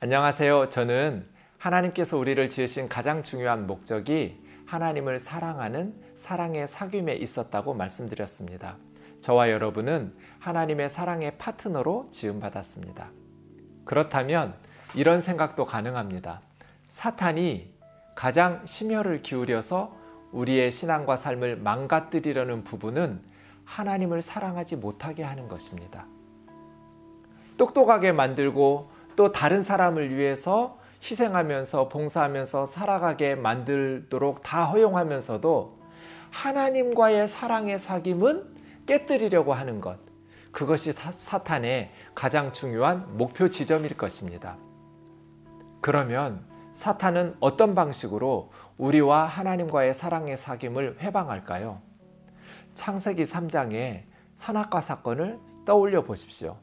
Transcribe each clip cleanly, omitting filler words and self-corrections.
안녕하세요. 저는 하나님께서 우리를 지으신 가장 중요한 목적이 하나님을 사랑하는 사랑의 사귐에 있었다고 말씀드렸습니다. 저와 여러분은 하나님의 사랑의 파트너로 지음받았습니다. 그렇다면 이런 생각도 가능합니다. 사탄이 가장 심혈을 기울여서 우리의 신앙과 삶을 망가뜨리려는 부분은 하나님을 사랑하지 못하게 하는 것입니다. 똑똑하게 만들고 또 다른 사람을 위해서 희생하면서 봉사하면서 살아가게 만들도록 다 허용하면서도 하나님과의 사랑의 사귐은 깨뜨리려고 하는 것, 그것이 사탄의 가장 중요한 목표 지점일 것입니다. 그러면 사탄은 어떤 방식으로 우리와 하나님과의 사랑의 사귐을 회방할까요? 창세기 3장의 선악과 사건을 떠올려 보십시오.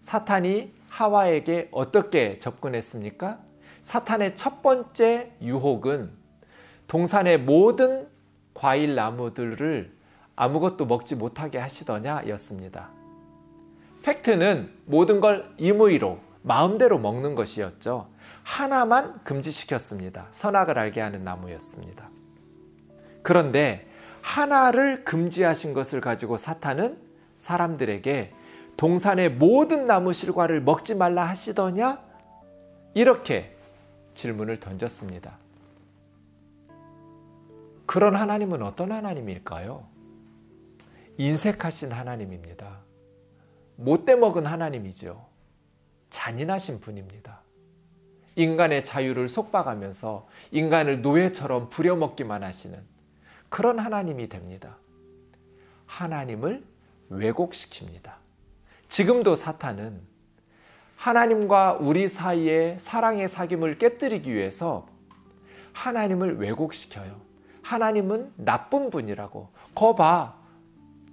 사탄이 하와에게 어떻게 접근했습니까? 사탄의 첫 번째 유혹은 동산의 모든 과일 나무들을 아무것도 먹지 못하게 하시더냐 였습니다. 팩트는 모든 걸 임의로 마음대로 먹는 것이었죠. 하나만 금지시켰습니다. 선악을 알게 하는 나무였습니다. 그런데 하나를 금지하신 것을 가지고 사탄은 사람들에게 동산의 모든 나무 실과를 먹지 말라 하시더냐? 이렇게 질문을 던졌습니다. 그런 하나님은 어떤 하나님일까요? 인색하신 하나님입니다. 못돼 먹은 하나님이죠. 잔인하신 분입니다. 인간의 자유를 속박하면서 인간을 노예처럼 부려먹기만 하시는 그런 하나님이 됩니다. 하나님을 왜곡시킵니다. 지금도 사탄은 하나님과 우리 사이의 사랑의 사귐을 깨뜨리기 위해서 하나님을 왜곡시켜요. 하나님은 나쁜 분이라고. 거 봐,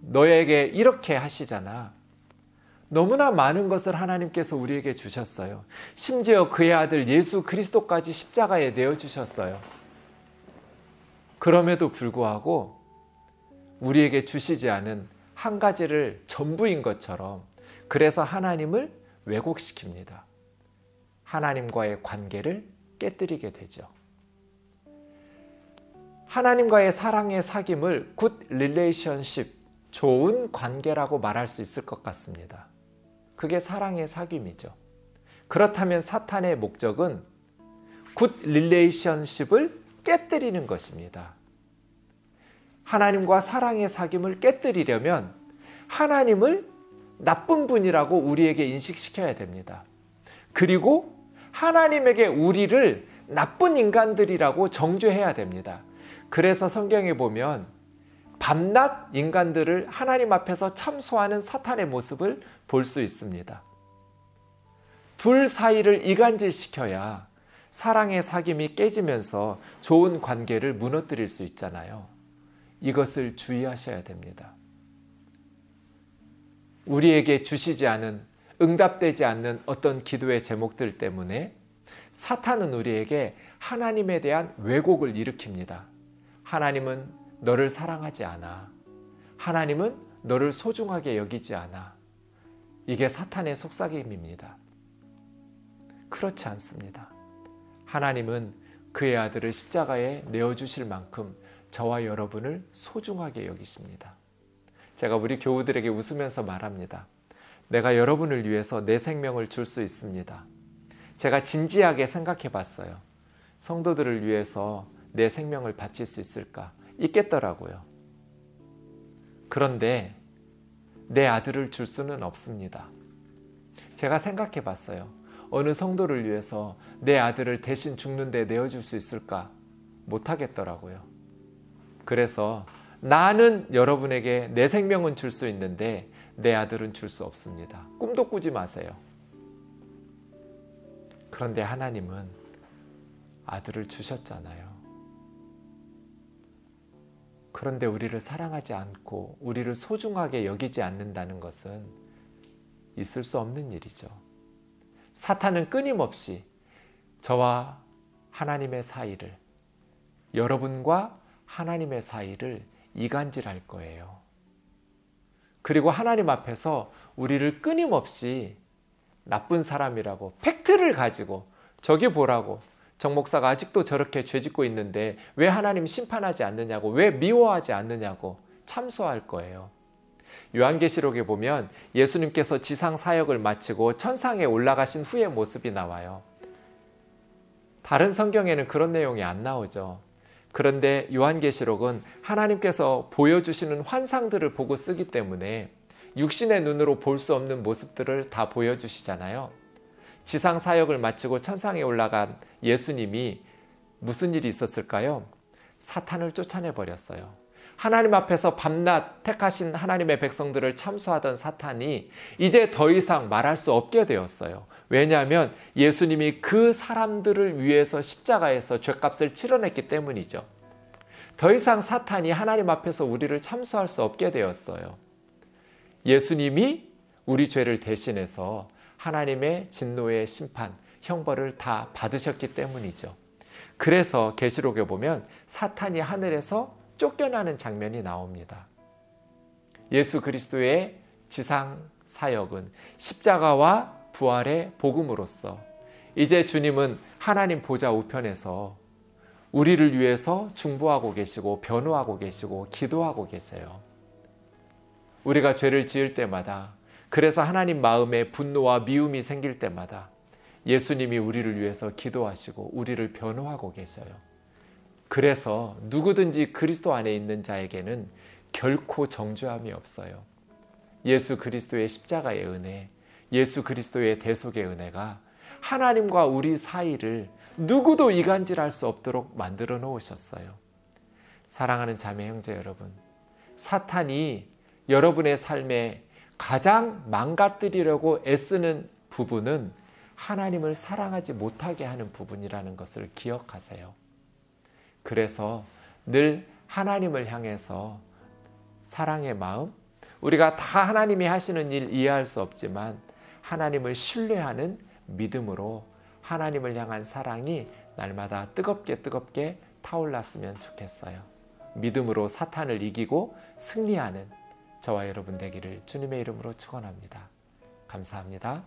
너에게 이렇게 하시잖아. 너무나 많은 것을 하나님께서 우리에게 주셨어요. 심지어 그의 아들 예수 그리스도까지 십자가에 내어주셨어요. 그럼에도 불구하고 우리에게 주시지 않은 한 가지를 전부인 것처럼, 그래서 하나님을 왜곡시킵니다. 하나님과의 관계를 깨뜨리게 되죠. 하나님과의 사랑의 사귐을 good relationship, 좋은 관계라고 말할 수 있을 것 같습니다. 그게 사랑의 사귐이죠. 그렇다면 사탄의 목적은 good relationship을 깨뜨리는 것입니다. 하나님과 사랑의 사귐을 깨뜨리려면 하나님을 나쁜 분이라고 우리에게 인식시켜야 됩니다. 그리고 하나님에게 우리를 나쁜 인간들이라고 정죄해야 됩니다. 그래서 성경에 보면 밤낮 인간들을 하나님 앞에서 참소하는 사탄의 모습을 볼 수 있습니다. 둘 사이를 이간질시켜야 사랑의 사귐이 깨지면서 좋은 관계를 무너뜨릴 수 있잖아요. 이것을 주의하셔야 됩니다. 우리에게 주시지 않은, 응답되지 않는 어떤 기도의 제목들 때문에 사탄은 우리에게 하나님에 대한 왜곡을 일으킵니다. 하나님은 너를 사랑하지 않아. 하나님은 너를 소중하게 여기지 않아. 이게 사탄의 속삭임입니다. 그렇지 않습니다. 하나님은 그의 아들을 십자가에 내어주실 만큼 저와 여러분을 소중하게 여기십니다. 제가 우리 교우들에게 웃으면서 말합니다. 내가 여러분을 위해서 내 생명을 줄 수 있습니다. 제가 진지하게 생각해 봤어요. 성도들을 위해서 내 생명을 바칠 수 있을까? 있겠더라고요. 그런데 내 아들을 줄 수는 없습니다. 제가 생각해 봤어요. 어느 성도를 위해서 내 아들을 대신 죽는데 내어줄 수 있을까? 못하겠더라고요. 그래서 나는 여러분에게 내 생명은 줄 수 있는데 내 아들은 줄 수 없습니다. 꿈도 꾸지 마세요. 그런데 하나님은 아들을 주셨잖아요. 그런데 우리를 사랑하지 않고 우리를 소중하게 여기지 않는다는 것은 있을 수 없는 일이죠. 사탄은 끊임없이 저와 하나님의 사이를, 여러분과 하나님의 사이를 이간질할 거예요. 그리고 하나님 앞에서 우리를 끊임없이 나쁜 사람이라고 팩트를 가지고 저기 보라고 정 목사가 아직도 저렇게 죄짓고 있는데 왜 하나님 심판하지 않느냐고, 왜 미워하지 않느냐고 참소할 거예요. 요한계시록에 보면 예수님께서 지상 사역을 마치고 천상에 올라가신 후의 모습이 나와요. 다른 성경에는 그런 내용이 안 나오죠. 그런데 요한계시록은 하나님께서 보여주시는 환상들을 보고 쓰기 때문에 육신의 눈으로 볼 수 없는 모습들을 다 보여주시잖아요. 지상 사역을 마치고 천상에 올라간 예수님이 무슨 일이 있었을까요? 사탄을 쫓아내 버렸어요. 하나님 앞에서 밤낮 택하신 하나님의 백성들을 참소하던 사탄이 이제 더 이상 말할 수 없게 되었어요. 왜냐하면 예수님이 그 사람들을 위해서 십자가에서 죗값을 치러냈기 때문이죠. 더 이상 사탄이 하나님 앞에서 우리를 참소할 수 없게 되었어요. 예수님이 우리 죄를 대신해서 하나님의 진노의 심판, 형벌을 다 받으셨기 때문이죠. 그래서 계시록에 보면 사탄이 하늘에서 쫓겨나는 장면이 나옵니다. 예수 그리스도의 지상 사역은 십자가와 부활의 복음으로서 이제 주님은 하나님 보좌 우편에서 우리를 위해서 중보하고 계시고 변호하고 계시고 기도하고 계세요. 우리가 죄를 지을 때마다, 그래서 하나님 마음에 분노와 미움이 생길 때마다 예수님이 우리를 위해서 기도하시고 우리를 변호하고 계셔요. 그래서 누구든지 그리스도 안에 있는 자에게는 결코 정죄함이 없어요. 예수 그리스도의 십자가의 은혜, 예수 그리스도의 대속의 은혜가 하나님과 우리 사이를 누구도 이간질할 수 없도록 만들어 놓으셨어요. 사랑하는 자매 형제 여러분, 사탄이 여러분의 삶에 가장 망가뜨리려고 애쓰는 부분은 하나님을 사랑하지 못하게 하는 부분이라는 것을 기억하세요. 그래서 늘 하나님을 향해서 사랑의 마음, 우리가 다 하나님이 하시는 일 이해할 수 없지만 하나님을 신뢰하는 믿음으로 하나님을 향한 사랑이 날마다 뜨겁게 타올랐으면 좋겠어요. 믿음으로 사탄을 이기고 승리하는 저와 여러분 되기를 주님의 이름으로 축원합니다. 감사합니다.